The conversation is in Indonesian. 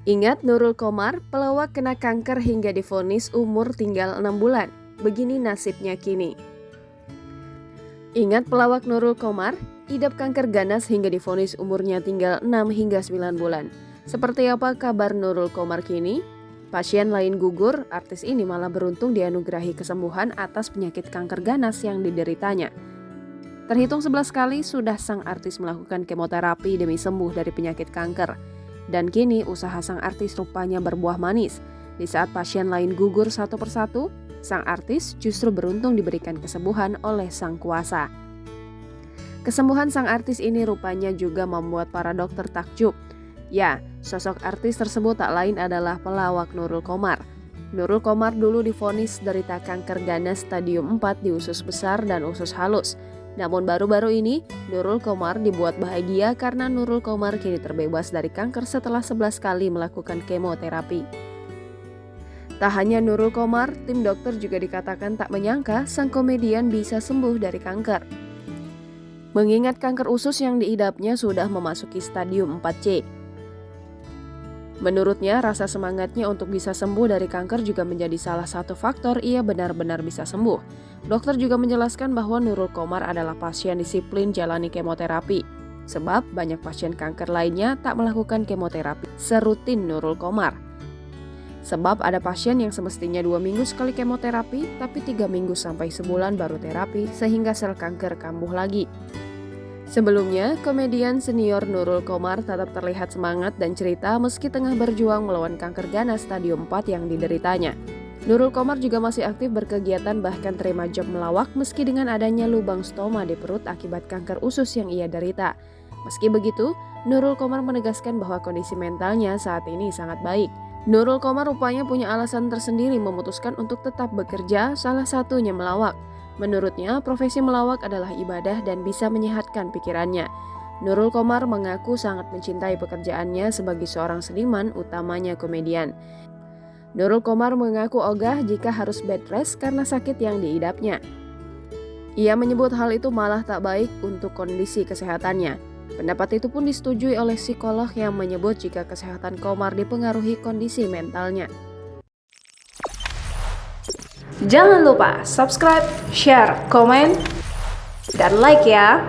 Ingat Nurul Qomar, pelawak kena kanker hingga divonis umur tinggal 6 bulan. Begini nasibnya kini. Ingat pelawak Nurul Qomar, idap kanker ganas hingga divonis umurnya tinggal 6 hingga 9 bulan. Seperti apa kabar Nurul Qomar kini? Pasien lain gugur, artis ini malah beruntung dianugerahi kesembuhan atas penyakit kanker ganas yang dideritanya. Terhitung 11 kali sudah sang artis melakukan kemoterapi demi sembuh dari penyakit kanker. Dan kini usaha sang artis rupanya berbuah manis. Di saat pasien lain gugur satu persatu, sang artis justru beruntung diberikan kesembuhan oleh sang kuasa. Kesembuhan sang artis ini rupanya juga membuat para dokter takjub. Ya, sosok artis tersebut tak lain adalah pelawak Nurul Qomar. Nurul Qomar dulu divonis derita kanker ganas stadium 4 di usus besar dan usus halus. Namun baru-baru ini, Nurul Qomar dibuat bahagia karena Nurul Qomar kini terbebas dari kanker setelah 11 kali melakukan kemoterapi. Tak hanya Nurul Qomar, tim dokter juga dikatakan tak menyangka sang komedian bisa sembuh dari kanker. Mengingat kanker usus yang diidapnya sudah memasuki stadium 4C. Menurutnya, rasa semangatnya untuk bisa sembuh dari kanker juga menjadi salah satu faktor ia benar-benar bisa sembuh. Dokter juga menjelaskan bahwa Nurul Qomar adalah pasien disiplin jalani kemoterapi. Sebab banyak pasien kanker lainnya tak melakukan kemoterapi serutin Nurul Qomar. Sebab ada pasien yang semestinya 2 minggu sekali kemoterapi, tapi 3 minggu sampai sebulan baru terapi sehingga sel kanker kambuh lagi. Sebelumnya, komedian senior Nurul Qomar tetap terlihat semangat dan cerita meski tengah berjuang melawan kanker ganas stadium 4 yang dideritanya. Nurul Qomar juga masih aktif berkegiatan bahkan terima job melawak meski dengan adanya lubang stoma di perut akibat kanker usus yang ia derita. Meski begitu, Nurul Qomar menegaskan bahwa kondisi mentalnya saat ini sangat baik. Nurul Qomar rupanya punya alasan tersendiri memutuskan untuk tetap bekerja, salah satunya melawak. Menurutnya, profesi melawak adalah ibadah dan bisa menyehatkan pikirannya. Nurul Qomar mengaku sangat mencintai pekerjaannya sebagai seorang seniman, utamanya komedian. Nurul Qomar mengaku ogah jika harus bed rest karena sakit yang diidapnya. Ia menyebut hal itu malah tak baik untuk kondisi kesehatannya. Pendapat itu pun disetujui oleh psikolog yang menyebut jika kesehatan Qomar dipengaruhi kondisi mentalnya. Jangan lupa subscribe, share, komen, dan like ya!